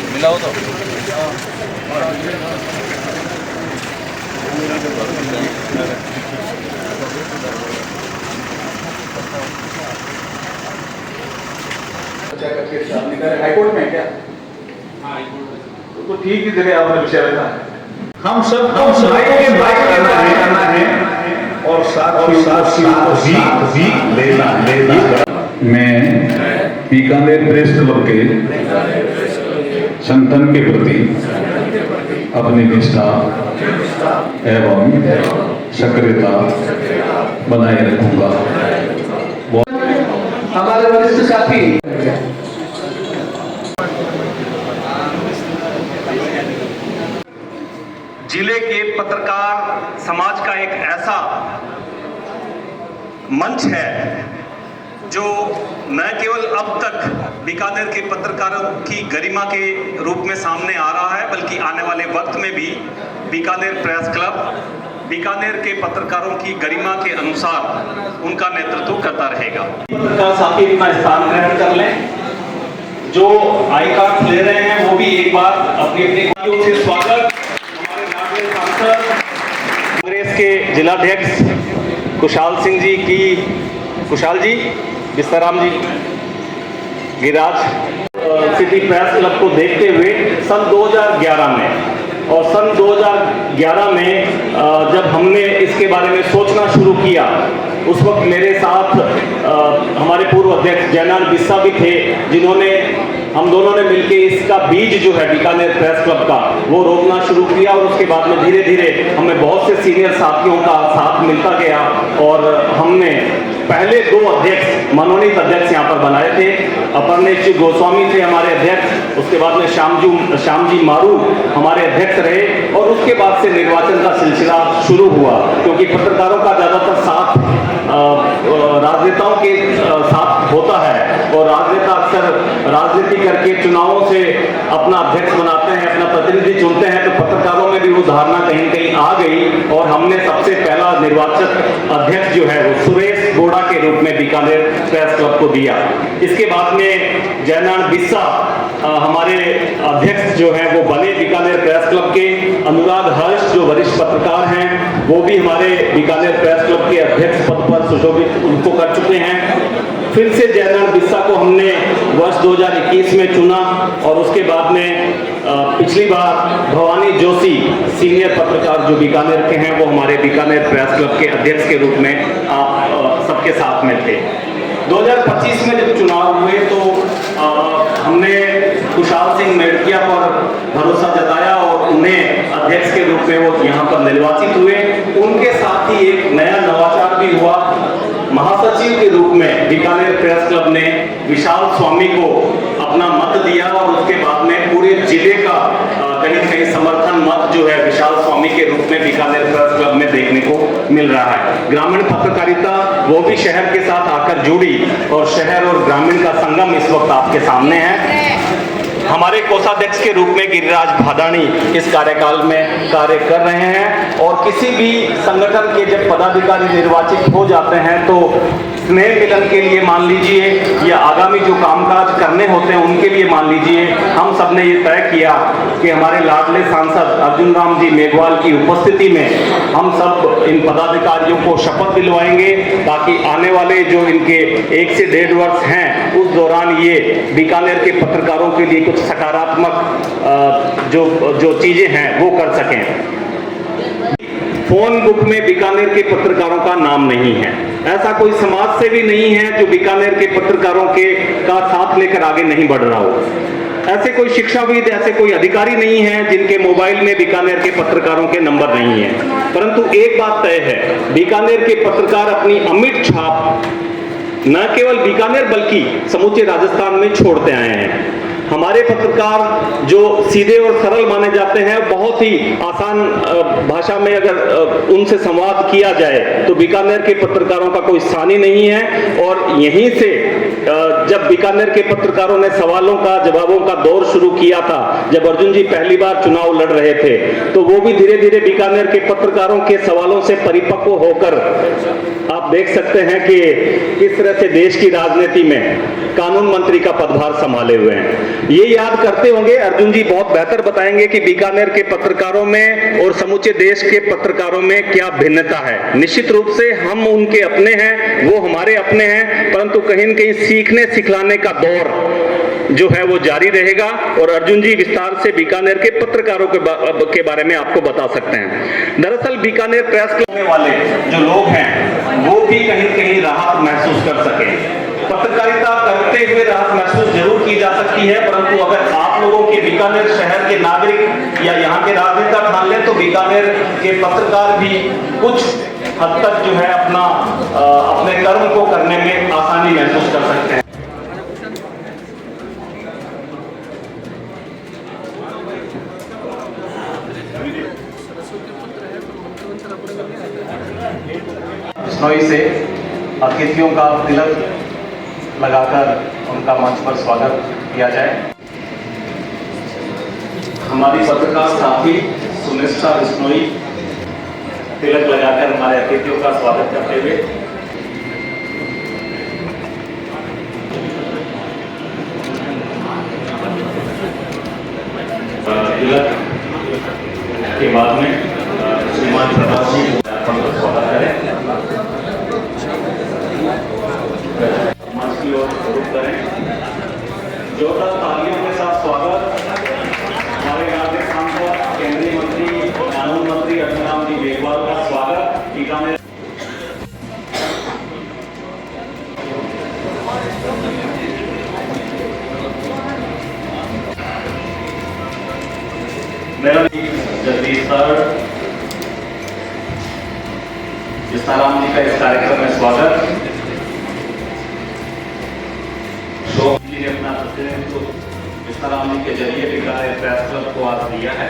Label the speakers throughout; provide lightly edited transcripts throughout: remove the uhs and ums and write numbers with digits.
Speaker 1: मिलाओ तो
Speaker 2: हाईकोर्ट में क्या? तो ठीक ही जगह आपने विषय रखा है। हम सब भाई के करना है और साथ ही लेना। मैं बीकानेर प्रेस क्लब के संगठन के प्रति अपनी निष्ठा एवं सक्रियता बनाए रखूंगा।
Speaker 3: हमारे वरिष्ठ साथी
Speaker 4: जिले के पत्रकार समाज का एक ऐसा मंच है जो न केवल अब तक बीकानेर के पत्रकारों की गरिमा के रूप में सामने आ रहा है, बल्कि आने वाले वक्त में भी बीकानेर प्रेस क्लब बीकानेर के पत्रकारों की गरिमा के अनुसार उनका नेतृत्व करता रहेगा। पत्रकार साथी अपना स्थान ग्रहण कर लें। जो आई कार्ड ले रहे हैं वो भी एक बार अपनी अपनी से स्वागत। हमारे नागरिक सांसद कांग्रेस के जिलाध्यक्ष कुशाल सिंह जी की, कुशाल जी, विस्ताराम जी, गिरिराज सिटी प्रेस क्लब को देखते हुए सन 2011 में और सन 2011 में जब हमने इसके बारे में सोचना शुरू किया, उस वक्त मेरे साथ हमारे पूर्व अध्यक्ष जयनाल बिस्सा भी थे, जिन्होंने हम दोनों ने मिलकर इसका बीज जो है बीकानेर प्रेस क्लब का वो रोपना शुरू किया। और उसके बाद में धीरे धीरे हमें बहुत से सीनियर साथियों का साथ मिलता गया और हमने पहले 2 अध्यक्ष, मनोनीत अध्यक्ष यहाँ पर बनाए थे। अपर्णेश जी गोस्वामी थे हमारे अध्यक्ष, उसके बाद में श्याम जी मारू हमारे अध्यक्ष रहे और उसके बाद से निर्वाचन का सिलसिला शुरू हुआ, क्योंकि पत्रकारों का ज़्यादातर साथ राजनेताओं के साथ होता है और राजनेता अक्सर राजनीति करके चुनावों से अपना अध्यक्ष बनाते हैं, अपना प्रतिनिधि चुनते हैं। तो पत्रकारों में भी वो धारणा कहीं न कहीं आ गई और हमने सबसे पहला निर्वाचित अध्यक्ष जो है वो सुरेश गोड़ा के रूप में बीकानेर प्रेस क्लब को दिया। इसके बाद में जयनाल बिस्सा हमारे अध्यक्ष जो हैं वो बने बीकानेर प्रेस क्लब के। अनुराग हर्ष जो वरिष्ठ पत्रकार हैं वो भी हमारे बीकानेर प्रेस क्लब के अध्यक्ष पद पर सुशोभित उनको कर चुके हैं। फिर से जयनाल बिस्सा को हमने वर्ष 2021 में चुना और उसके बाद में पिछली बार भवानी जोशी सीनियर पत्रकार जो बीकानेर के हैं वो हमारे बीकानेर प्रेस क्लब के अध्यक्ष के रूप में आप सबके साथ में थे। 2025 में जब चुनाव हुए तो हमने कुशाल सिंह मेड़किया पर भरोसा जताया और उन्हें अध्यक्ष के रूप में वो यहाँ पर निर्वाचित हुए। उनके साथ ही एक नया नवाचार भी हुआ। महासचिव के रूप में बीकानेर प्रेस क्लब ने विशाल स्वामी को अपना मत दिया और उसके बाद में पूरे जिले का कहीं न कहीं समर्थन मत जो है विशाल स्वामी के रूप में बीकानेर प्रेस क्लब में देखने को मिल रहा है। ग्रामीण पत्रकारिता वो भी शहर के साथ आकर जुड़ी और शहर और ग्रामीण का संगम इस वक्त आपके सामने है। हमारे कोषाध्यक्ष के रूप में गिरिराज भादानी इस कार्यकाल में कार्य कर रहे हैं और किसी भी संगठन के जब पदाधिकारी निर्वाचित हो जाते हैं तो स्नेह मिलन के लिए मान लीजिए या आगामी जो कामकाज करने होते हैं उनके लिए मान लीजिए, हम सब ने ये तय किया कि हमारे लाडले सांसद अर्जुन राम जी मेघवाल की उपस्थिति में हम सब इन पदाधिकारियों को शपथ दिलवाएंगे ताकि आने वाले जो इनके 1 से 1.5 वर्ष हैं उस दौरान ये बीकानेर के पत्रकारों के लिए कुछ सकारात्मक जो चीजें हैं वो कर सकें। फोन बुक में बीकानेर के पत्रकारों का नाम नहीं है, ऐसा कोई समाज सेवी नहीं है जो बीकानेर के पत्रकारों का साथ लेकर आगे नहीं बढ़ रहा हो। ऐसे कोई शिक्षाविद, ऐसे कोई अधिकारी नहीं है जिनके मोबाइल में बीकानेर के पत्रकारों के नंबर नहीं है। परंतु एक बात तय है, बीकानेर के पत्रकार अपनी अमिट छाप न केवल बीकानेर बल्कि समूचे राजस्थान में छोड़ते आए हैं। हमारे पत्रकार जो सीधे और सरल माने जाते हैं, बहुत ही आसान भाषा में अगर उनसे संवाद किया जाए तो बीकानेर के पत्रकारों का कोई स्थान ही नहीं है। और यहीं से जब बीकानेर के पत्रकारों ने सवालों का जवाबों का दौर शुरू किया था, जब अर्जुन जी पहली बार चुनाव लड़ रहे थे, तो वो भी धीरे धीरे बीकानेर के पत्रकारों के सवालों से परिपक्व होकर आप देख सकते हैं कि किस तरह से देश की राजनीति में कानून मंत्री का पदभार संभाले हुए हैं। ये याद करते होंगे, अर्जुन जी बहुत बेहतर बताएंगे कि बीकानेर के पत्रकारों में और समूचे देश के पत्रकारों में क्या भिन्नता है। निश्चित रूप से हम उनके अपने हैं, वो हमारे अपने हैं, परंतु कहीं न कहीं सीखने सिखलाने का दौर जो है वो जारी रहेगा और अर्जुन जी विस्तार से बीकानेर के पत्रकारों के बारे में आपको बता सकते हैं। दरअसल बीकानेर प्रेस क्लब में वाले जो लोग हैं वो भी कहीं कहीं राहत महसूस कर सके। पत्रकारिता करते हुए राहत महसूस जरूर की जा सकती है, परंतु अगर आप लोगों के बीकानेर शहर के नागरिक या यहाँ के राजनेता ठान लें तो बीकानेर के पत्रकार भी कुछ हद तक जो है अपने कर्म को करने में आसानी महसूस कर सकते हैं। बिश्नोई से अतिथियों का तिलक लगाकर उनका मंच पर स्वागत किया जाए। हमारी पत्रकार साथी सुनिष्ठा बिश्नोई तिलक लगाकर हमारे अतिथियों का स्वागत करते हुए तिलक के बाद में श्रीमान प्रभात जी स्वागत करें। मंच की ओर रुख करें। जोरदार तालियों के साथ स्वागत हमारे राज्य सांसद केंद्रीय मंत्री कानून मंत्री अर्जुन जी मेघवाल का स्वागत बीकानेर। मेरा जगदीश सर विस्ताराम जी का इस कार्यक्रम में स्वागत। शोक जी ने अपना प्रतिनिधित्व विस्ताराम जी के जरिए बीकानेर प्रेस क्लब को आज दिया है।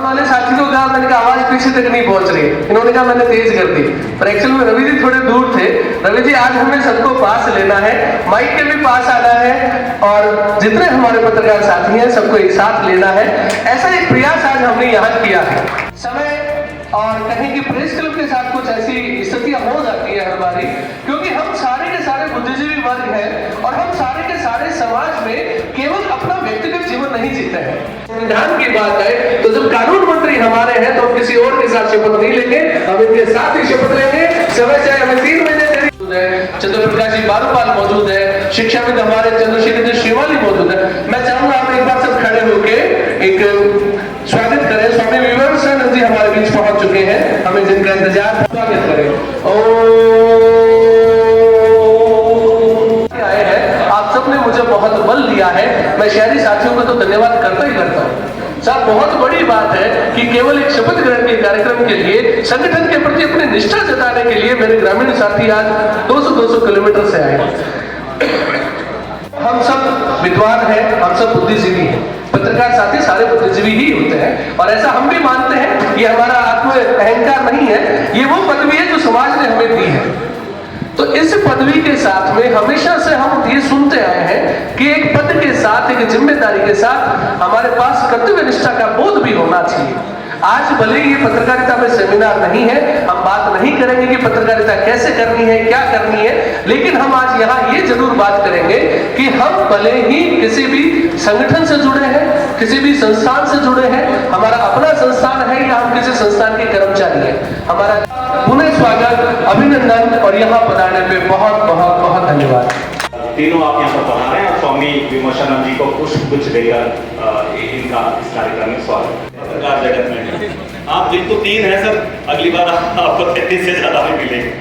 Speaker 3: वाले साथी को कहा, मैंने कहा आवाज पीछे तक नहीं पहुंच रही। इन्होंने कहा मैंने तेज कर दी, पर एक्चुअल में रवि जी थोड़े दूर थे। रवि जी आज हमें सबको पास लेना है, माइक के भी पास आना है और जितने हमारे पत्रकार साथी हैं सबको एक साथ लेना है। ऐसा एक प्रयास आज हमने यहाँ किया है। समय और कहें कि प्रेस क्लब के साथ कुछ ऐसी स्थितियां हो जाती है हर बारी, क्योंकि हम सारे के सारे बुद्धिजीवी वर्ग हैं और हम सारे के सारे समाज में केवल अपना व्यक्तिगत जीवन नहीं जीते हैं। संविधान की बात है तो जब कानून मंत्री हमारे हैं तो हम किसी और के साथ शपथ नहीं लेंगे, हम इनके साथ ही शपथ लेंगे। समय चाहे हमें 3 महीने चंद्र प्रकाश जी बारूपाल मौजूद है, शिक्षाविद हमारे चंद्रशेखर शिवाली मौजूद है। मैं चाहूंगा आप एक बार सब खड़े होकर एक स्वागत करें। स्वामी विवेकानंद जी हमारे बीच पहुंच चुके हैं, हमें जिनका इंतजार, स्वागत करें। आए हैं, आप सबने मुझे बहुत बल दिया है, मैं शहरी साथियों को तो धन्यवाद करता ही करता हूँ। साहब बहुत बड़ी बात है कि केवल एक शपथ ग्रहण के कार्यक्रम के लिए संगठन के प्रति अपनी निष्ठा जताने के लिए मेरे ग्रामीण साथी आज 200 किलोमीटर से आए। हम सब विद्वान हैं, हम सब बुद्धिजीवी हैं, पत्रकार साथी सारे बुद्धिजीवी ही होते हैं और ऐसा हम भी मानते हैं। ये हमारा आत्म अहंकार नहीं है, ये वो पदवी है जो समाज ने हमें दी है। तो इस पदवी के साथ में हमेशा से हम ये सुनते आए हैं कि एक पद के साथ, एक जिम्मेदारी के साथ हमारे पास कर्तव्य निष्ठा का बोध भी होना चाहिए। आज भले ये पत्रकारिता में सेमिनार नहीं है, हम बात नहीं करेंगे कि पत्रकारिता कैसे करनी है, क्या करनी है, लेकिन हम आज यहाँ ये जरूर बात करेंगे कि हम भले ही किसी भी संगठन से जुड़े हैं, किसी भी संस्थान से जुड़े हैं, हमारा अपना संस्थान है या हम किसी संस्थान के कर्मचारी हैं, हमारा पुनः स्वागत, अभिनंदन और यहाँ पधारने पे बहुत बहुत बहुत धन्यवाद।
Speaker 4: तीनों आप यहाँ पर पधारे हैं और स्वामी विमोचनानंद जी को पुष्प देकर इनका इस कार्यक्रम में स्वागत। पत्रकार जगत में आप दिन तो 3 है सर, अगली बार आपको 33 से ज्यादा भी मिलेंगे।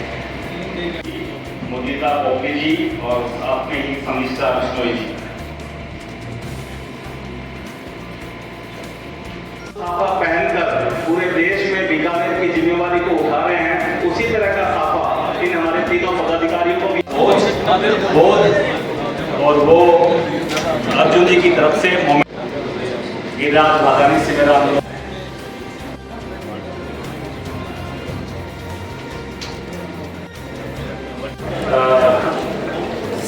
Speaker 4: मुदिता पोपी जी और साथ में ही समीक्षा बिश्नोई जी। साफा पहनकर पूरे देश में बीकानेर की जिम्मेवारी को उठा रहे हैं, उसी तरह का साफा इन हमारे तीनों पदाधिकारियों को भी और वो अर्जुन जी की तरफ से गिरिराज भागानी से मेरा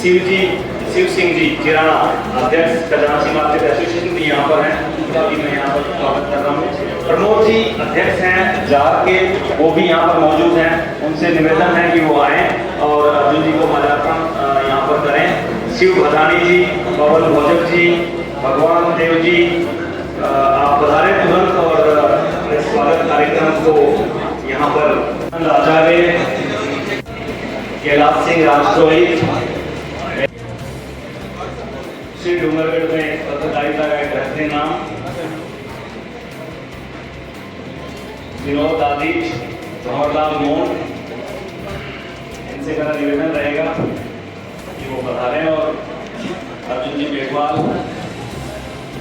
Speaker 4: शिव सिंह जी चिराना, अध्यक्ष खजाना मार्केट एसोसिएशन भी यहाँ पर हैं, उनका भी मैं यहाँ पर स्वागत कर रहा हूँ। प्रमोद जी अध्यक्ष हैं जार के, वो भी यहाँ पर मौजूद हैं, उनसे निवेदन है कि वो आएँ और अर्जुन जी को माल्यार्पण यहाँ पर करें। शिव भदानी जी, पवन भोजक जी, भगवान देव जी, आप पधारें तुरंत और स्वागत कार्यक्रम को यहाँ पर आचार्य कैलाश सिंह राजस्रोही, श्री डूंगरगढ़ में पत्रकारिता का एक रहते नाम विनोद आदि, जवाहरलाल मोहन, इनसे मेरा निवेदन रहेगा कि वो पधारें। और अर्जुन जी मेघवाल,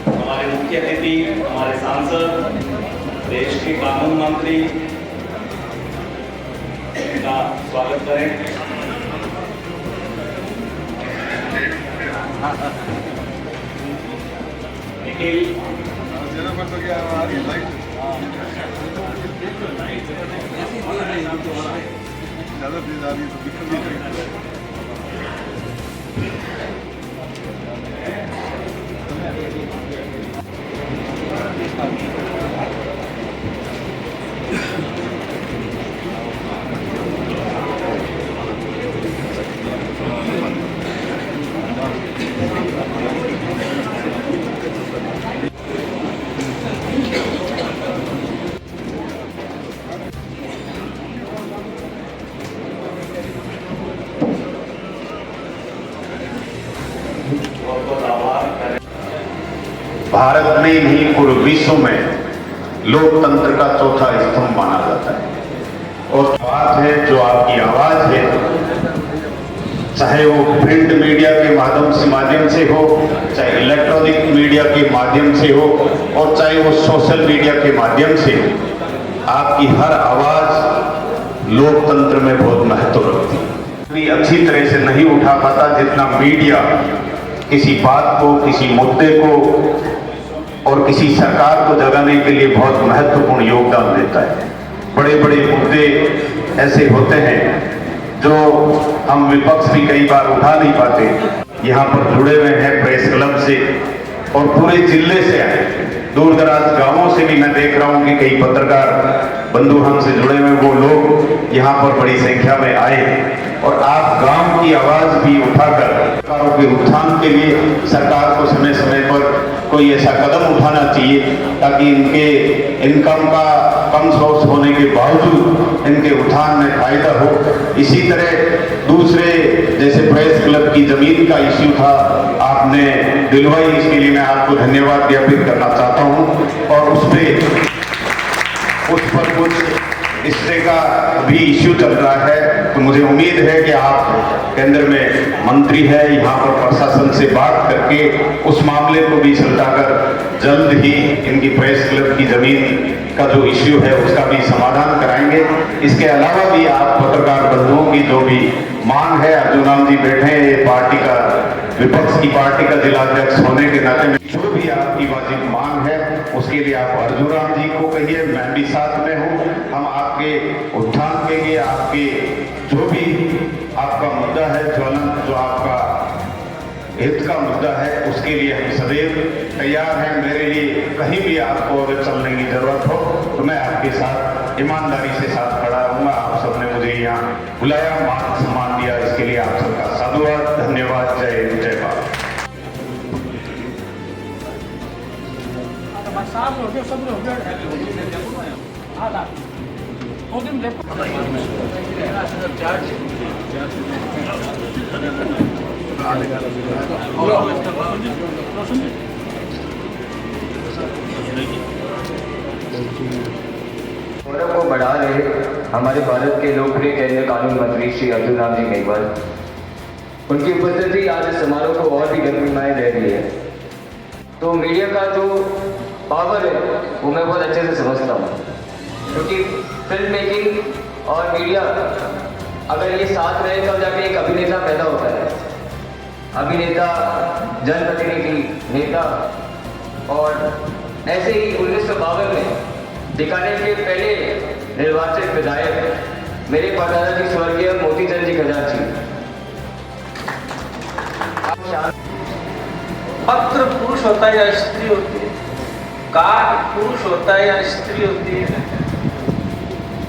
Speaker 4: हमारे मुख्य अतिथि, हमारे सांसद, देश के कानून मंत्री, इनका स्वागत करें। निखिल
Speaker 2: भारत में नहीं पूरे विश्व में लोकतंत्र का चौथा स्तंभ माना जाता है। और बात है जो आपकी आवाज है, चाहे वो प्रिंट मीडिया के माध्यम से हो, चाहे इलेक्ट्रॉनिक मीडिया के माध्यम से हो, और चाहे वो सोशल मीडिया के माध्यम से हो, आपकी हर आवाज लोकतंत्र में बहुत महत्व रखती है। इतनी अच्छी तरह से नहीं उठा पाता जितना मीडिया किसी बात को, किसी मुद्दे को और किसी सरकार को जगाने के लिए बहुत महत्वपूर्ण योगदान देता है। बड़े बड़े मुद्दे ऐसे होते हैं जो हम विपक्ष भी कई बार उठा नहीं पाते। यहाँ पर जुड़े हुए हैं प्रेस क्लब से और पूरे जिले से आए, दूर दराज गांवों से भी मैं देख रहा हूँ कि कई पत्रकार बंधु हमसे जुड़े हुए वो लोग यहाँ पर बड़ी संख्या में आए। और आप गांव की आवाज भी उठाकर सरकारों के उत्थान के लिए सरकार को समय समय पर कोई ऐसा कदम उठाना चाहिए ताकि इनके इनकम का कम सोर्स होने के बावजूद इनके उत्थान में फायदा हो। इसी तरह दूसरे जैसे प्रेस क्लब की जमीन का इश्यू था, आपने दिलवाई, इसके लिए मैं आपको धन्यवाद ज्ञापित करना चाहता हूँ। और उस पर कुछ इस तरह का भी इश्यू चल रहा है, तो मुझे उम्मीद है कि आप केंद्र में मंत्री है, यहाँ पर प्रशासन से बात करके उस मामले को भी सुलझाकर जल्द ही इनकी प्रेस क्लब की जमीन का जो इश्यू है उसका भी समाधान कराएंगे। इसके अलावा भी आप पत्रकार बंधुओं की जो भी मांग है, अर्जुन राम जी बैठे हैं, ये पार्टी का, विपक्ष की पार्टी का जिलाध्यक्ष होने के नाते जो भी आपकी वाजिब मांग है उसके लिए आप अर्जुन राम जी को कहिए, मैं भी साथ में हूँ। हम आपके उत्थान के लिए, आपके जो भी आपका मुद्दा है ज्वलंत, जो आपका हित का मुद्दा है, उसके लिए हम सदैव तैयार हैं। मेरे लिए कहीं भी आपको अगर चलने की जरूरत हो तो मैं आपके साथ ईमानदारी से साथ खड़ा रहूंगा। आप सबने मुझे यहाँ बुलाया, मान सम्मान दिया, इसके लिए आप सबका साधुवाद, धन्यवाद। जय हिंद, जय भारत।
Speaker 5: गौरव को बढ़ा रहे हमारे भारत के लोकप्रिय केंद्रीय कानून मंत्री श्री अर्जुन राम जी मेघवाल, उनकी उपस्थिति आज इस समारोह को और भी गतिमय दे रही है। तो मीडिया का जो पावर है वो मैं बहुत अच्छे से समझता हूँ, क्योंकि फिल्म मेकिंग और मीडिया अगर ये साथ रहे तब जाके एक अभिनेता पैदा होता है। अभिनेता, जनप्रतिनिधि, नेता। और ऐसे ही 1952 में बीकानेर के पहले निर्वाचित विधायक मेरे परदादा जी स्वर्गीय मोतीचंद जी खजांची,
Speaker 1: पत्र पुरुष होता है या स्त्री होती है, काट पुरुष होता है या स्त्री होती है,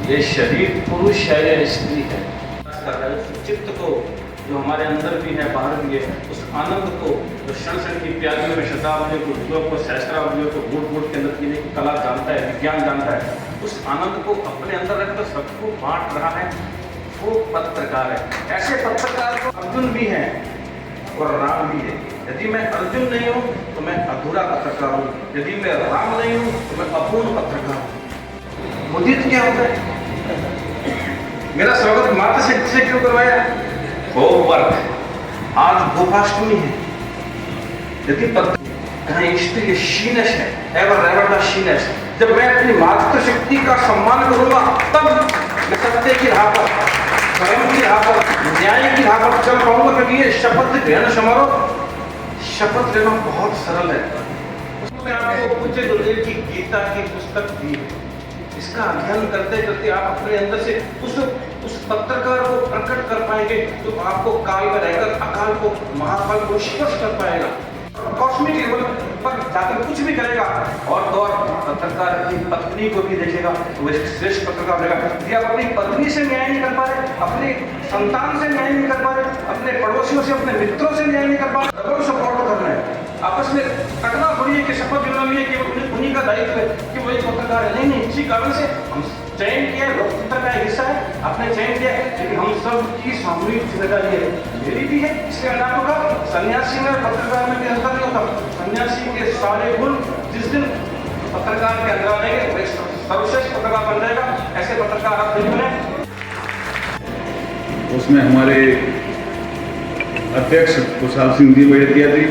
Speaker 1: ये शरीर पुरुष है या स्त्री है। चित्त को जो हमारे अंदर भी है बाहर भी है, उस आनंद को जो क्षण क्षण की प्यालियों में शताब्दियों को युगों को सहस्राब्दियों को घूट के अंदर पीने की कला जानता है, विज्ञान जानता है, उस आनंद को अपने अंदर रखकर सबको बांट रहा है, वो पत्रकार है। ऐसे पत्रकार को अर्जुन भी है और राम भी है। यदि मैं अर्जुन नहीं हूँ तो मैं अधूरा पत्रकार हूँ, यदि मैं राम नहीं हूँ तो मैं अपूर्ण पत्रकार हूँ। मुदित क्या होता है? मेरा स्वागत माता से क्यों करवाया? होमवर्क। आज गोपाष्टमी है, यदि कहीं स्त्री शीनस है, एवर द शीनस, जब मैं अपनी मातृशक्ति का सम्मान करूंगा तब मैं सत्य की राह पर, स्वयं की राह पर, न्याय की राह पर चल पाऊंगा। क्योंकि ये शपथ ग्रहण समारोह, शपथ लेना बहुत सरल है। उसमें आपको पूज्य गुरुदेव की गीता की पुस्तक दी है, इसका अध्ययन करते करते आप अपने अंदर से उस पत्रकार को प्रकट कर पाएंगे तो आपको काल में रहकर अकाल को, महाकाल को स्पर्श कर पाएगा। कॉस्मिक लेवल पर जाकर कुछ भी करेगा। और तो और पत्रकार की पत्नी को भी देखेगा तो वह श्रेष्ठ पत्रकार बनेगा। यदि आप अपनी पत्नी से न्याय नहीं कर पा रहे, अपने संतान से न्याय नहीं कर पा रहे, अपने पड़ोसियों से, अपने मित्रों से न्याय नहीं कर पा रहे, डबल सपोर्ट करना है। आपस में कटना थोड़ी है कि शपथ दिलानी है कि उन्हीं का दायित्व है कि वही पत्रकार है। नहीं, इसी कारण से हम चयन किया, लोकतंत्र का हिस्सा है, आपने चयन किया, लेकिन हम सब की सामूहिक जिम्मेदारी है, मेरी भी है। इसके अलावा का सन्यासी में पत्रकार में भी अंतर नहीं होता। सन्यासी के सारे गुण जिस दिन पत्रकार के अंदर आएंगे वह सर्वश्रेष्ठ पत्रकार बन जाएगा। ऐसे पत्रकार आप नहीं बने।
Speaker 2: उसमें हमारे अध्यक्ष कुशाल सिंह जी बैठिया जी,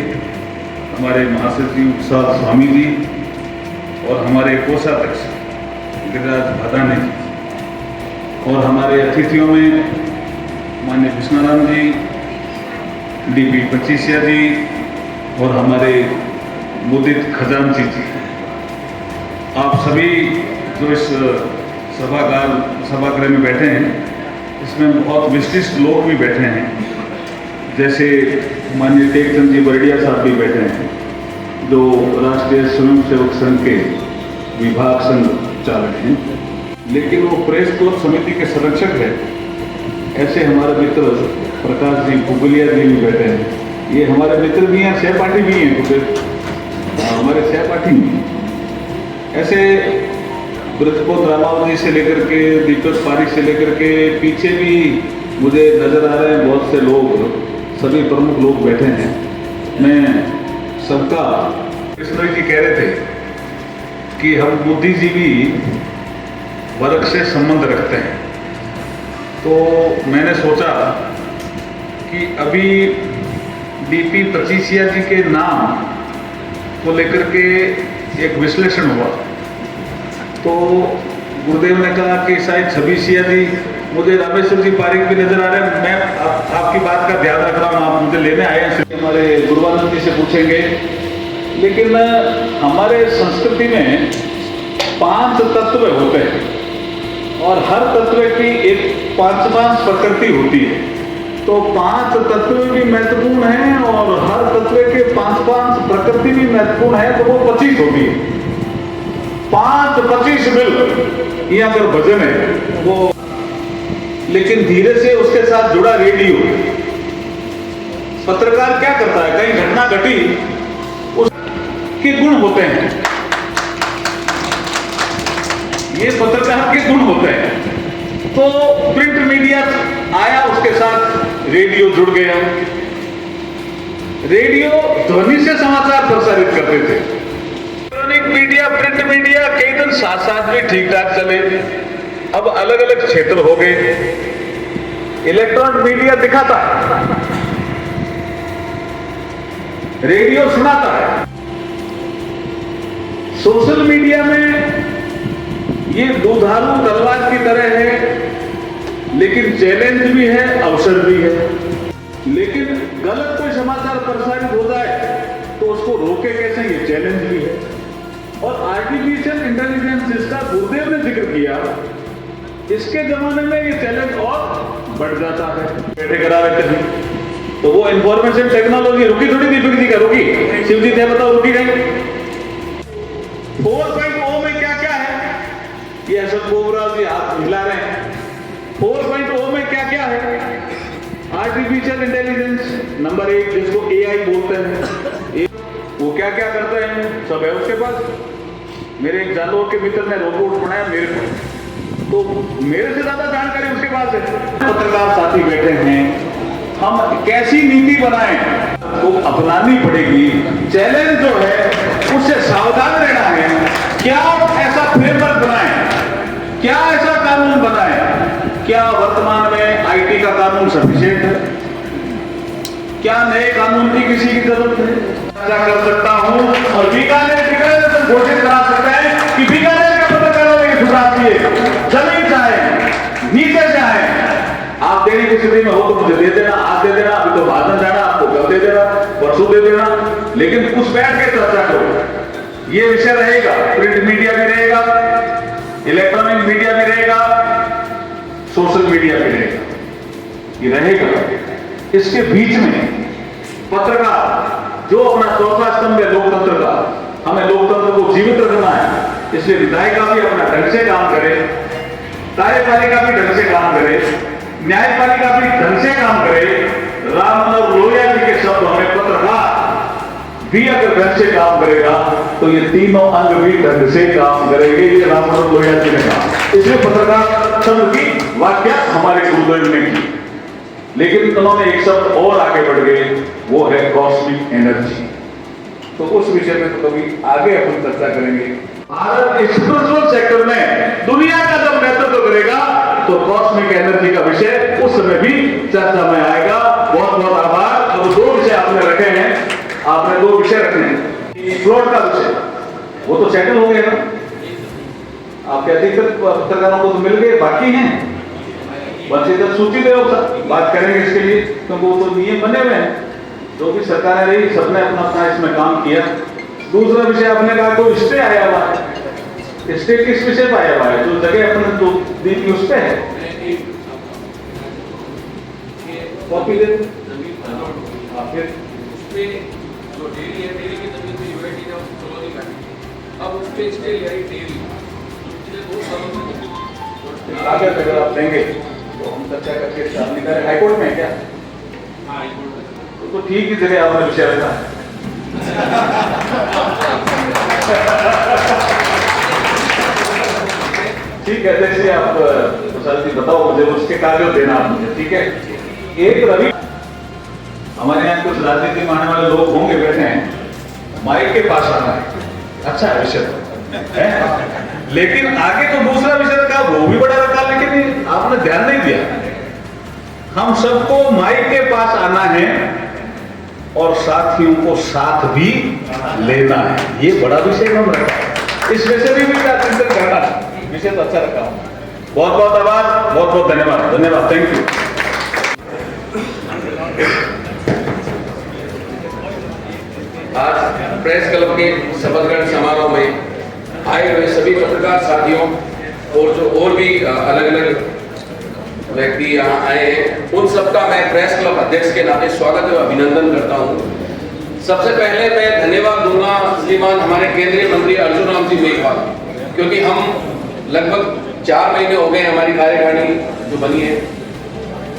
Speaker 2: हमारे महासचिव कुशाल स्वामी जी और हमारे कोषाध्यक्ष गिरिराज भादाने जी, और हमारे अतिथियों में माननीय कृष्णाराम जी, डीपी पचीसिया जी और हमारे मुदित खजांची जी। आप सभी जो इस सभागृह में बैठे हैं, इसमें बहुत विशिष्ट लोग भी बैठे हैं, जैसे माननीय टेकचंद जी बरड़िया साहब भी बैठे हैं, जो राष्ट्रीय स्वयंसेवक संघ के विभाग संघ चालक हैं, लेकिन वो प्रेस कोर समिति के संरक्षक है। ऐसे हमारे मित्र प्रकाश जी पुगलिया जी भी बैठे हैं। ये हमारे मित्र भी हैं, सहपाठी भी हैं, तो हमारे सहपाठी हैं। ऐसे ब्रजपोत रामावत जी से लेकर के दीपक पारिक से लेकर के पीछे भी मुझे नजर आ रहे हैं बहुत से लोग, सभी प्रमुख लोग बैठे हैं। मैं सबका कृष्ण जी कह रहे थे कि हम बुद्धिजीवी वर्ग से संबंध रखते हैं, तो मैंने सोचा कि अभी डीपी पचीसिया जी के नाम को लेकर के एक विश्लेषण हुआ, तो गुरुदेव ने कहा कि शायद छब्बीसिया जी, मुझे रामेश्वर जी पारिक भी नजर आ रहे हैं। मैं आपकी बात का ध्यान रख रहा हूँ, आप मुझे लेने आए हैं, हमारे गुरुवानंद जी से पूछेंगे। लेकिन हमारे संस्कृति में 5 तत्व होते हैं और हर तत्व की एक 5 प्रकृति होती है। तो 5 तत्व भी महत्वपूर्ण हैं और हर तत्व के 5 प्रकृति भी महत्वपूर्ण है, तो वो 25 होती है। 5-25 मिल ये अगर भजन है वो, लेकिन धीरे से उसके साथ जुड़ा रेडियो। पत्रकार क्या करता है, कहीं घटना घटी, उसके गुण होते हैं, ये पत्रकार के गुण होते हैं। तो प्रिंट मीडिया आया, उसके साथ रेडियो जुड़ गया। रेडियो ध्वनि से समाचार प्रसारित करते थे। इलेक्ट्रॉनिक मीडिया, प्रिंट मीडिया कई दिन साथ साथ भी ठीक ठाक चले, अब अलग अलग क्षेत्र हो गए। इलेक्ट्रॉनिक मीडिया दिखाता है, रेडियो सुनाता है। सोशल मीडिया में ये दुधारू तलवार की तरह है, लेकिन चैलेंज भी है, अवसर भी है। लेकिन गलत कोई समाचार प्रसारित हो जाए तो उसको रोके कैसे, ये चैलेंज भी है। और आर्टिफिशियल इंटेलिजेंस जिसका गुरुदेव ने जिक्र किया, इसके जमाने में ये चैलेंज और बढ़ जाता है। बैठे करा लेते हैं, तो वो इंफॉर्मेशन टेक्नोलॉजी रुकी थोड़ी दीपक जी का, रुकी? शिव जी थे, बताओ रुकी गई? 4.0 में क्या क्या है? ये अशोक बोबराव जी हाथ हिला रहे हैं। 4.0 में क्या क्या है? आर्टिफिशियल इंटेलिजेंस नंबर 1, जिसको AI बोलते हैं, वो क्या क्या करते हैं सब है उसके पास। मेरे एक जानवर के मित्र ने रोबोट बनाया मेरे को, तो मेरे से ज्यादा जानकारी उसके पास है। पत्रकार साथी बैठे हैं, हम कैसी नीति बनाएं वो अपनानी पड़ेगी। चैलेंज जो है उससे सावधान रहना है। क्या ऐसा फ्रेमवर्क बनाएं, क्या ऐसा कानून बनाएं? क्या वर्तमान में IT का कानून सफिशिएंट है? क्या नए कानून की किसी की जरूरत है? चर्चा कर सकता हूं और बीकानेर डिक्लेरेशन घोषित करा सकता है कि बीकानेर के पत्रकारों में सुधार दिए, जमीन चाहे नीचे चाहे आप देने की स्थिति में हो तो मुझे दे देना, आज दे देना, अभी तो भाषण जाना, आपको कब दे देना, परसों दे देना, लेकिन कुछ बैठ के चर्चा करो। ये विषय रहेगा, प्रिंट मीडिया भी रहेगा, इलेक्ट्रॉनिक मीडिया भी रहेगा, सोशल मीडिया भी रहेगा, ये रहेगा। इसके बीच में पत्रकार जो अपना चौथा स्तंभ है लोकतंत्र का, हमें लोकतंत्र को जीवित रखना है, इसलिए विधायिका भी अपना ढंग से काम करे, कार्यपालिका भी ढंग से काम करे, न्यायपालिका भी ढंग से काम करे। राम मनोहर लोहिया जी के शब्द हमें पत्रकार भी अगर ढंग से काम करेगा तो ये तीनों अंग भी ढंग से काम करेंगे, ये राम मनोहर लोहिया जी ने कहा। इसलिए पत्रकार शब्द की व्याख्या हमारे गुरुदेव ने की, लेकिन उन्होंने एक शब्द और आगे बढ़ गए, वो है कॉस्मिक एनर्जी। तो उस विषय में तो कभी आगे अपन चर्चा करेंगे। भारत स्पिरिचुअल सेक्टर में दुनिया का जब नेतृत्व करेगा तो कॉस्मिक एनर्जी का विषय उस समय भी चर्चा में आएगा। बहुत बहुत आभार। अब 2 विषय आपने रखे हैं, आपने 2 विषय रखे हैं। फ्लोट का विषय वो तो सेटल हो गया ना, आपके अधिकतर पत्रकारों को तो मिल गए, बाकी हैं बस इधर सूची दे बात करेंगे इसके लिए, क्योंकि वो तो नियम बने हुए हैं। जो भी सरकारें रही सबने अपना अपना इसमें काम किया। दूसरा विषय आपने कहा कोई स्टे आया हुआ है, स्टे किस विषय पर आया हुआ है? जो जगह अपने 2 दिन की उस पे है, कॉपी दे फिर
Speaker 3: जो डेली है, डेली की जमीन पे यूआईटी ने उसको चलो नहीं काटी, अब उस पे स्टे ले आई डेली, पिछले 2 सालों से
Speaker 2: आगे अगर आप देंगे तो हम चर्चा करके शामिल करें। हाईकोर्ट में है क्या?
Speaker 3: हाँ, हाईकोर्ट में
Speaker 2: तो ठीक ही जगह आपने विषय रखा है। ठीक है, जैसे आप प्रसाद जी बताओ मुझे उसके कार्य देना आप मुझे, ठीक है? एक रवि हमारे यहाँ कुछ राजनीति में आने वाले लोग होंगे बैठे हैं, माइक के पास आना है, अच्छा विषय है, लेकिन आगे तो दूसरा विषय रखा वो भी बड़ा रखा, लेकिन आपने ध्यान नहीं दिया। हम सबको माइक के पास आना है और साथियों को साथ भी लेना है, ये बड़ा विषय हम रखा है। इस विषय में भी चिंतन करना है, विषय तो अच्छा रखा हूं। बहुत बहुत आभार, बहुत बहुत धन्यवाद, धन्यवाद, थैंक यू।
Speaker 6: आज प्रेस क्लब के शपथ ग्रहण समारोह में आए हुए सभी पत्रकार साथियों और जो और भी अलग अलग व्यक्ति यहाँ आए हैं, उन सबका मैं प्रेस क्लब अध्यक्ष के नाते स्वागत एवं अभिनंदन करता हूँ। सबसे पहले मैं धन्यवाद दूंगा श्रीमान हमारे केंद्रीय मंत्री अर्जुन राम जी मेघवाल, क्योंकि हम लगभग 4 महीने हो गए हमारी कार्यकारिणी जो बनी है,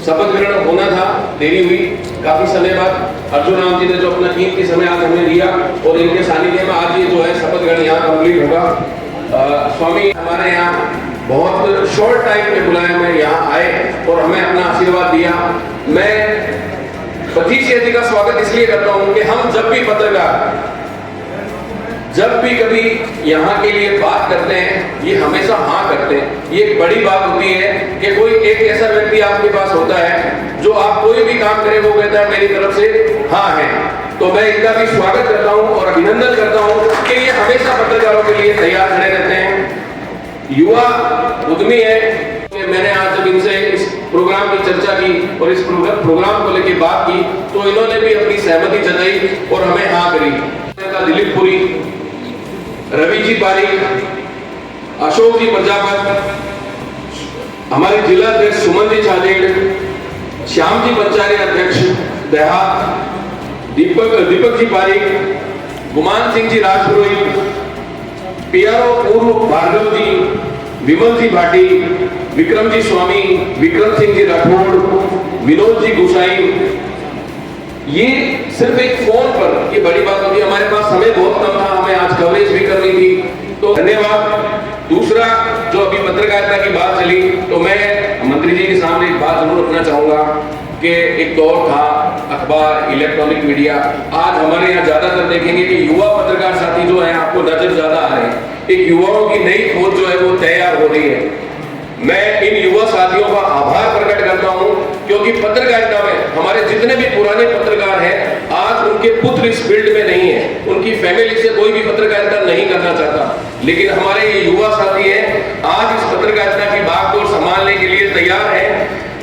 Speaker 6: शपथ ग्रहण होना था, देरी हुई काफी समय बाद। अर्जुन राम जी ने जो अपना कीमती समय आज हमें दिया और इनके सानिध्य में आज ये जो है शपथ ग्रहण यहाँ कंप्लीट होगा। स्वामी हमारे यहाँ बहुत शॉर्ट टाइम में बुलाए हुए यहाँ आए और हमें अपना आशीर्वाद दिया। मैं पतीश जी का स्वागत इसलिए करता हूँ कि हम जब भी पत्रकार जब भी कभी यहाँ के लिए बात करते हैं, ये हमेशा हाँ करते हैं। ये एक बड़ी बात होती है कि कोई एक ऐसा व्यक्ति आपके पास होता है जो आप कोई भी काम करें वो कहता है मेरी तरफ से हाँ है। तो मैं इनका भी स्वागत करता हूँ और अभिनंदन करता हूँ कि ये हमेशा पत्रकारों के लिए तैयार खड़े रहते हैं। युवा उद्यमी है। मैंने आज जब इनसे इस प्रोग्राम की चर्चा की और इस प्रोग्राम को लेकर बात की तो इन्होंने भी अपनी सहमति जताई और हमें हाँ करी। दिलीप पुरी, रवि जी पारीक, अशोक जी प्रजापत, हमारे जिला अध्यक्ष सुमन जी छाजेड़, श्याम जी पंचारी अध्यक्ष, देहात, दीपक जी पारिक, गुमान सिंह जी राजपुरोहित, PRO पूर्व भार्गव जी, विमल जी भाटी, विक्रम जी स्वामी, विक्रम सिंह जी राठौड़, विनोद जी गुसाई। ये सिर्फ एक फोन पर ये बड़ी बात होती है। हमारे पास समय बहुत कम था, हमें आज कवरेज भी करनी थी, तो धन्यवाद। दूसरा जो अभी पत्रकारिता की बात चली, तो मैं मंत्री जी के सामने एक बात जरूर रखना चाहूंगा कि एक दौर था अखबार, इलेक्ट्रॉनिक मीडिया। आज हमारे यहाँ ज्यादातर देखेंगे कि युवा पत्रकार साथी जो है आपको नजर ज्यादा आ रहे हैं। एक युवाओं की नई खोज जो है वो तैयार हो रही है। मैं इन युवा साथियों का आभार प्रकट करता हूं, क्योंकि पत्रकारिता में हमारे जितने भी पुराने पत्रकार हैं, आज उनके पुत्र इस फील्ड में नहीं है, उनकी फैमिली से कोई भी पत्रकारिता नहीं करना चाहता, लेकिन हमारे ये युवा साथी हैं, आज इस पत्रकारिता की बागडोर संभालने के लिए तैयार हैं।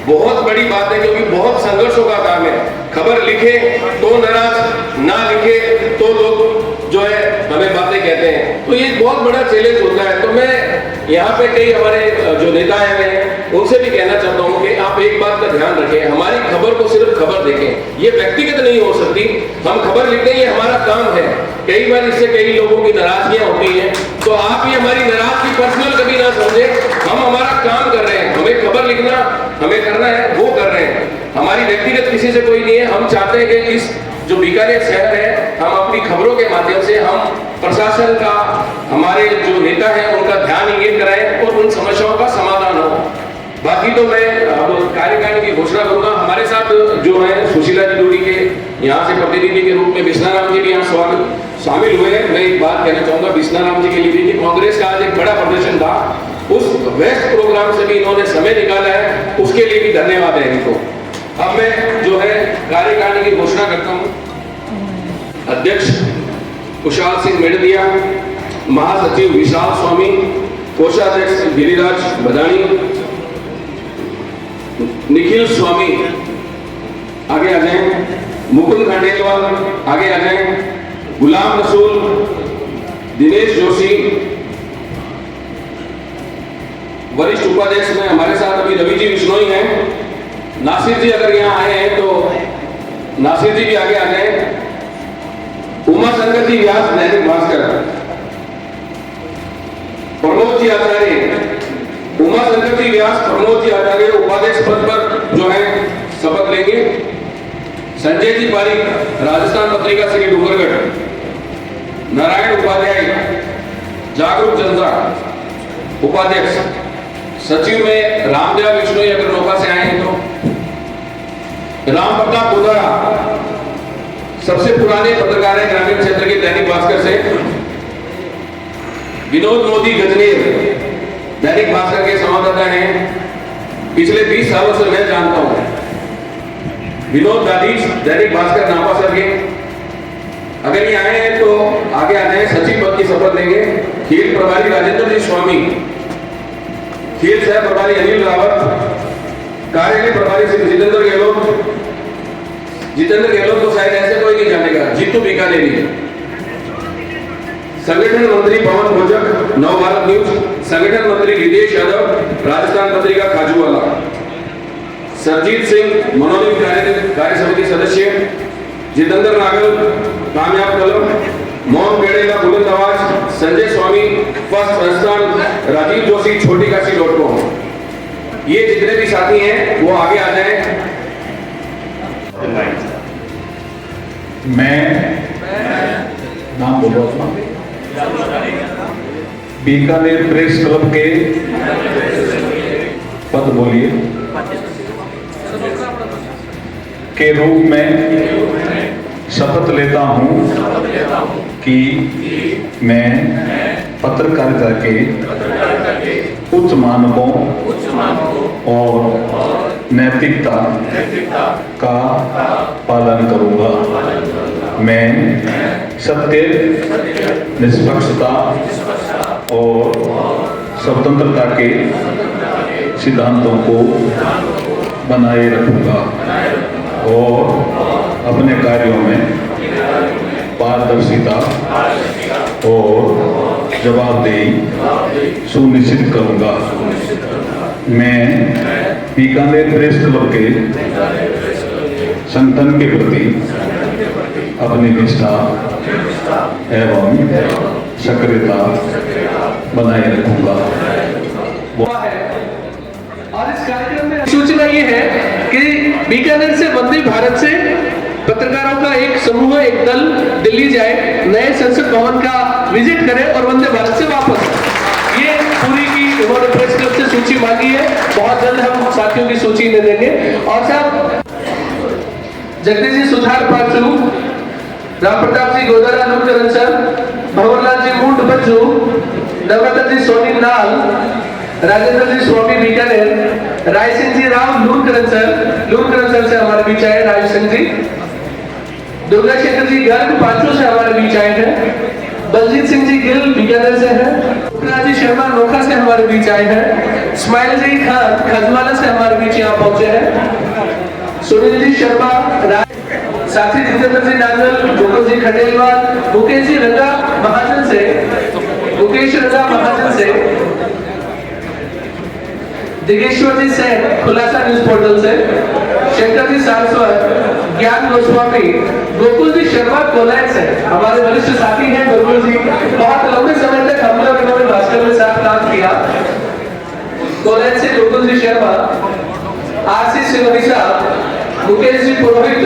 Speaker 6: बहुत बड़ी बात है, क्योंकि बहुत संघर्षों का काम है। खबर लिखे तो नाराज, ना लिखे तो लोग जो है हमें बातें कहते हैं, तो ये बहुत बड़ा चैलेंज होता है। तो मैं यहाँ पे कई हमारे जो नेता हैं उनसे भी कहना चाहता हूँ कि आप एक बात का ध्यान रखें, हमारी खबर को सिर्फ खबर देखें, ये व्यक्तिगत नहीं हो सकती। हम खबर लिखते हैं, ये हमारा काम है। कई बार इससे कई लोगों की नाराजगियां होती हैं, तो आप ये हमारी नाराजगी पर्सनल कभी ना समझे। हम हमारा काम कर रहे हैं, हमें खबर लिखना हमें करना है, वो कर रहे हैं। हमारी व्यक्तिगत किसी से कोई नहीं है। हम चाहते हैं कि इस जो बीकानेर शहर है, हम अपनी खबरों के माध्यम से हम प्रशासन का, हमारे जो नेता हैं उनका ध्यान इंगित कराएं और उन समस्याओं का समाधान हो। बाकी तो मैं अब कार्यकारिणी की घोषणा करूंगा। हमारे साथ जो है सुशीला जी दूरी के यहाँ से प्रतिनिधि के रूप में बिस्नाराम जी भी यहाँ शामिल हुए हैं। मैं एक बात कहना चाहूंगा बिस्नाराम जी के लिए भी, कांग्रेस का आज एक बड़ा प्रदर्शन था, उस वेस्ट प्रोग्राम से भी इन्होंने समय निकाला है, उसके लिए भी धन्यवाद है इनको। अब मैं जो है कार्यकारिणी की घोषणा करता हूं। अध्यक्ष कुशाल सिंह मेड़दिया, महासचिव विशाल स्वामी, कोषाध्यक्ष गिरिराज बदानी, निखिल स्वामी आगे आ जाएं, मुकुंद खंडेलवाल आगे आ जाएं, गुलाम रसूल, दिनेश जोशी, वरिष्ठ उपाध्यक्ष में हमारे साथ अभी रवि जी विश्नोई हैं। नासिर जी अगर यहाँ आए हैं तो नासिर जी भी आगे आ जाएं। उमा शंकर जी व्यास, दैनिक भास्कर, प्रमोद जी आचार्य, उमा शंकर जी व्यास, प्रमोद जी आचार्य उपाध्यक्ष पद पर जो है शपथ लेंगे। संजय जी पारिक, राजस्थान पत्रिका श्री डूंगरगढ़, नारायण उपाध्याय, जागरूक जनता उपाध्यक्ष, सचिव में रामदेव विश्नोई अगर नौका से आए हैं तो, राम प्रताप बुधारा सबसे पुराने पत्रकार हैं ग्रामीण क्षेत्र के दैनिक भास्कर से, विनोद मोदी गजनेर दैनिक भास्कर के संवाददाता हैं, पिछले 20 सालों से मैं जानता हूं। विनोद दादीश दैनिक भास्कर नापासर के, अगर ये आए हैं तो आगे आ जाए, सचिव पद की शपथ लेंगे। खेल प्रभारी राजेंद्र जी स्वामी, खेल सह प्रभारी अनिल रावत, कार्यालय प्रभारी श्री जितेंद्र गहलोत। जितेंद्र गहलोत को शायद ऐसे कोई नहीं जानेगा, जीतू बीकानेरी। संगठन मंत्री पवन भोजक, नव भारत न्यूज। संगठन मंत्री रितेश यादव, राजस्थान पत्रिका खाजूवाला। सरजीत सिंह, मनोनीत कार्य समिति सदस्य। जितेंद्र नागल, कामयाब कलम। मोहन पेड़ेला, बुलंद आवाज। संजय स्वामी, फर्स्ट राजस्थान। राजीव जोशी, छोटी काशी.com। ये जितने भी साथी हैं वो आगे आ जाएं।
Speaker 2: मैं नाम बोलो अपना, बीकानेर प्रेस क्लब के पद बोलिए के रूप में शपथ लेता हूं कि मैं पत्रकारिता के उच्च मानकों और नैतिकता का पालन करूंगा। मैं सत्य, निष्पक्षता और स्वतंत्रता के सिद्धांतों को बनाए रखूंगा और अपने कार्यों में पारदर्शिता और जवाबदेही सुनिश्चित करूंगा। मैं बीकानेर प्रेस क्लब के संगठन के प्रति अपनी निष्ठा एवं सक्रियता बनाए रखूंगा।
Speaker 3: और इस कार्यक्रम में सूचना ये है कि बीकानेर से वंदे भारत से पत्रकारों का एक समूह, एक दल दिल्ली जाए, नए संसद भवन का विजिट करे और वंदे भारत से वापस। ये पूरी की उन्होंने प्रेस क्लब से सूची मांगी है, बहुत जल्द हम साथियों की सूची दे देंगे। और साहब जगदीश जी सुधार पाचू, राम प्रताप जी गोदारा नूरकरण सर, भंवरलाल जी मूड बच्चू, नवरत्न जी सोनी नाल, राजेंद्र जी स्वामी बीकानेर, राय सिंह जी राव लूनकरण सर से हमारे बीच आए, राज सिंह जी, दुर्गा शेखर जी गर्ग पांचों से हमारे बीच आए हैं, बलजीत सिंह जी गिल बीकानेर से हैं, जी शर्मा नोखा से हमारे बीच आए हैं, इस्माइल जी खान खजवाला से हमारे बीच यहाँ पहुंचे हैं, सुनील जी शर्मा, साथी जितेंद्र जी नागल, गोकुल जी खंडेलवाल, मुकेश जी रंगा महाजन से, मुकेश रंगा महाजन से, दिगेश्वर जी सेन खुलासा न्यूज पोर्टल से, शंकर जी सारस्वत, ज्ञान गोस्वामी, गोकुल जी शर्मा कोलाय से हमारे वरिष्ठ साथी हैं। गोकुल जी बहुत लंबे समय तक हम लोग इन्होंने भास्कर में साथ काम किया। कोलाय से गोकुल जी शर्मा, आरसी सिंघवी साहब, मुकेश जी पुरोहित,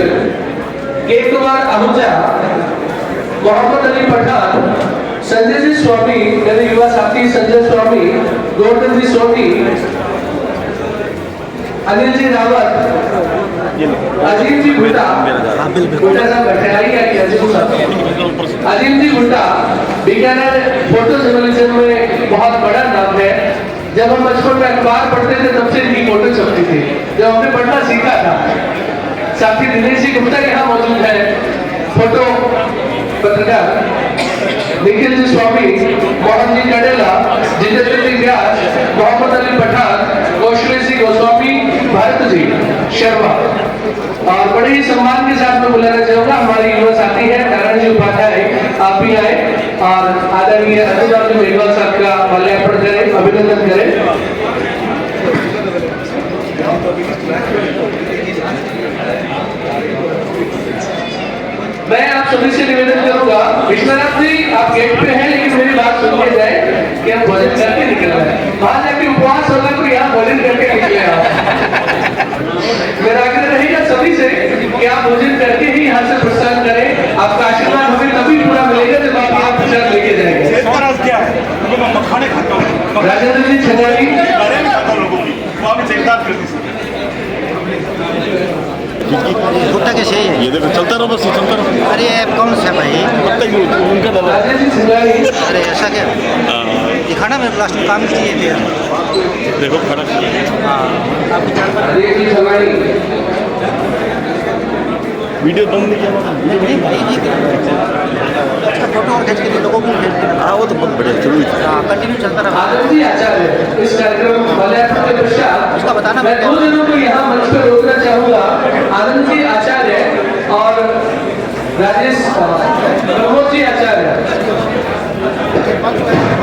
Speaker 3: के कुमार आहूजा, मोहम्मद अली पठान, संजय जी स्वामी, मेरे युवा साथी संजय स्वामी, गोवर्धन जी सोनी, अनिल जी रावत, अजीम जी भुट्टा, भुट्टा साहब बैठे आइए अजीम जी भुट्टा, बीकानेर फोटो जर्नलिज्म में बहुत बड़ा नाम है। जब हम बचपन में अखबार पढ़ते थे तब से इनकी फोटो छपती थी, जब हमने पढ़ना सीखा था। साथी दिनेश जी गुप्ता यहाँ मौजूद है, फोटो पत्रकार, निखिल जी स्वामी, मोहन जी कडेला, जितेंद्र जी व्यास, मोहम्मद अली पठान, कौशलेश जी गोस्वामी, भारत जी शर्मा। और बड़े ही सम्मान के साथ में बुलाना चाहूंगा हमारे युवा साथी हैं नारायण जी उपाध्याय, आप भी आए और आदरणीय अनुराग जी मेघवाल साहब का माल्यार्पण करें, अभिनंदन करें। मैं आप सभी से निवेदन करूंगा, विश्वनाथ जी आप गेट पे हैं लेकिन मेरी बात सुन के जाए कि हम भोजन करके निकल रहे हैं। वहां जाके उपवास होगा तो यहाँ भोजन करके निकले आप। मेरा आग्रह रहेगा सभी से कि आप भोजन करके ही यहाँ से प्रस्थान करें। आपका आशीर्वाद हमें तभी पूरा मिलेगा जब आप यहाँ प्रसाद लेके जाएंगे। राजेंद्र जी छनाली,
Speaker 7: भुट्टा कैसे है?
Speaker 2: ये देखो चलता रहो, बस चलता रहो।
Speaker 7: अरे ऐप कौन सा भाई?
Speaker 3: राजेंद्र जी छनाली,
Speaker 7: अरे ऐसा क्या? दिखाना मेरे लास्ट में काम किए थे।
Speaker 2: देखो खड़ा।
Speaker 7: हाँ आपको जानकारी
Speaker 3: राजेंद्र जी छनाली,
Speaker 2: वीडियो बंद नहीं किया।
Speaker 7: अच्छा फोटो और खींच के लोगों को भेज देना।
Speaker 2: हाँ वो तो बहुत बढ़िया, जरूरी था।
Speaker 7: हाँ कंटिन्यू चलता रहा।
Speaker 3: आनंद जी आचार्य, इस कार्यक्रम माल्यार्पण के पश्चात
Speaker 7: उसका बताना
Speaker 3: मैं दो जनों को यहाँ मंच पर रोकना चाहूंगा। आनंद जी आचार्य और राजेश प्रमोद जी आचार्य,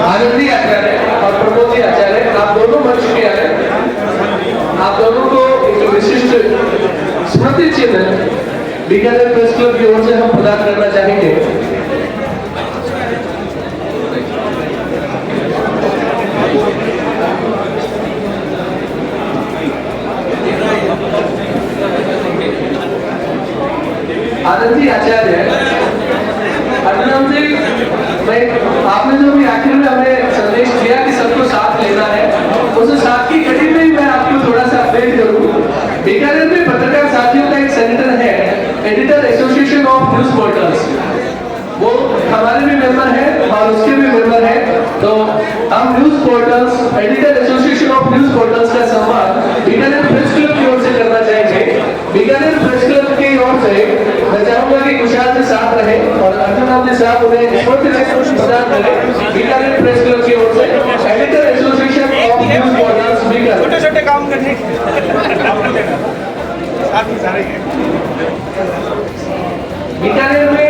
Speaker 3: आनंद जी आचार्य और प्रमोद जी आचार्य, आप दोनों मंच पे आए। आप दोनों को एक विशिष्ट स्मृति चिन्ह बीकानेर प्रेस क्लब की ओर से हम प्रदान करना चाहेंगे। आनंद जी आचार्य, अनुराम जी, मैं आपने जो भी आखिर में हमें संदेश दिया कि सबको साथ लेना है, उस साथ की कड़ी में मैं आपको थोड़ा सा अपडेट करूं। बीकानेर में पत्रकार साथियों का एक संगठन है, editor association of news portals, वो हमारे भी मेंबर हैं और उसके भी मेंबर हैं। तो हम news portals, editor association of news portals का सम्मान बीकानेर प्रेस क्लब की ओर से करना चाहेंगे। बीकानेर प्रेस क्लब की ओर से मैं चाहूंगा कि कुशाल से साथ रहे और अर्जुन जी साहब उन्हें स्मृति चिन्ह प्रदान करें। बीकानेर प्रेस क्लब की ओर से editor association of news portals Bikaner. छोटे छोटे काम करने बीकानेर में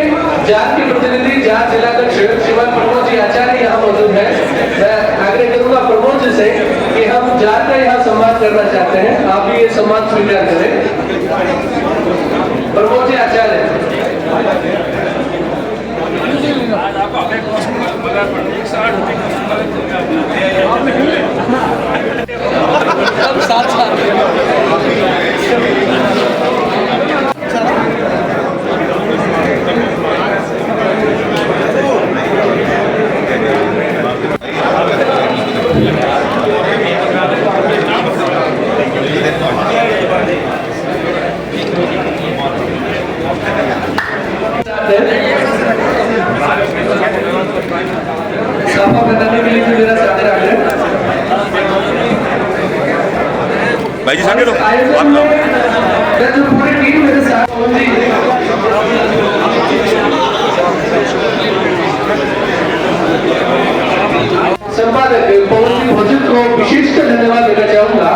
Speaker 3: जाट के प्रतिनिधि, जाट जिला का श्रीमान प्रमोद जी आचार्य यहाँ मौजूद है। मैं आग्रह करूंगा प्रमोद जी से कि हम जाट का यहाँ सम्मान करना चाहते हैं, आप भी ये सम्मान स्वीकार करें। प्रमोद जी आचार्य। सब साथ साथ साफा बनाने के लिए भी मेरा साथ रहा है।
Speaker 2: भाई जी सामने लो
Speaker 3: आयोजन में मैं जो पूरी टीम मेरे साथ जी संपादक पवन जी भोजन को विशेष धन्यवाद देना चाहूंगा।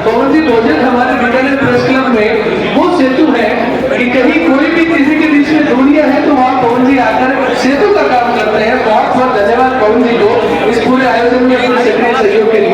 Speaker 3: पवन जी भोजन हमारे बीकानेर प्रेस क्लब में वो सेतु है कि कहीं कोई भी किसी के बीच में दूरियां है तो वहाँ पवन जी आकर सेतु का काम करते हैं। बहुत बहुत धन्यवाद पवन जी को इस पूरे आयोजन में अपने सक्रिय सहयोग के लिए।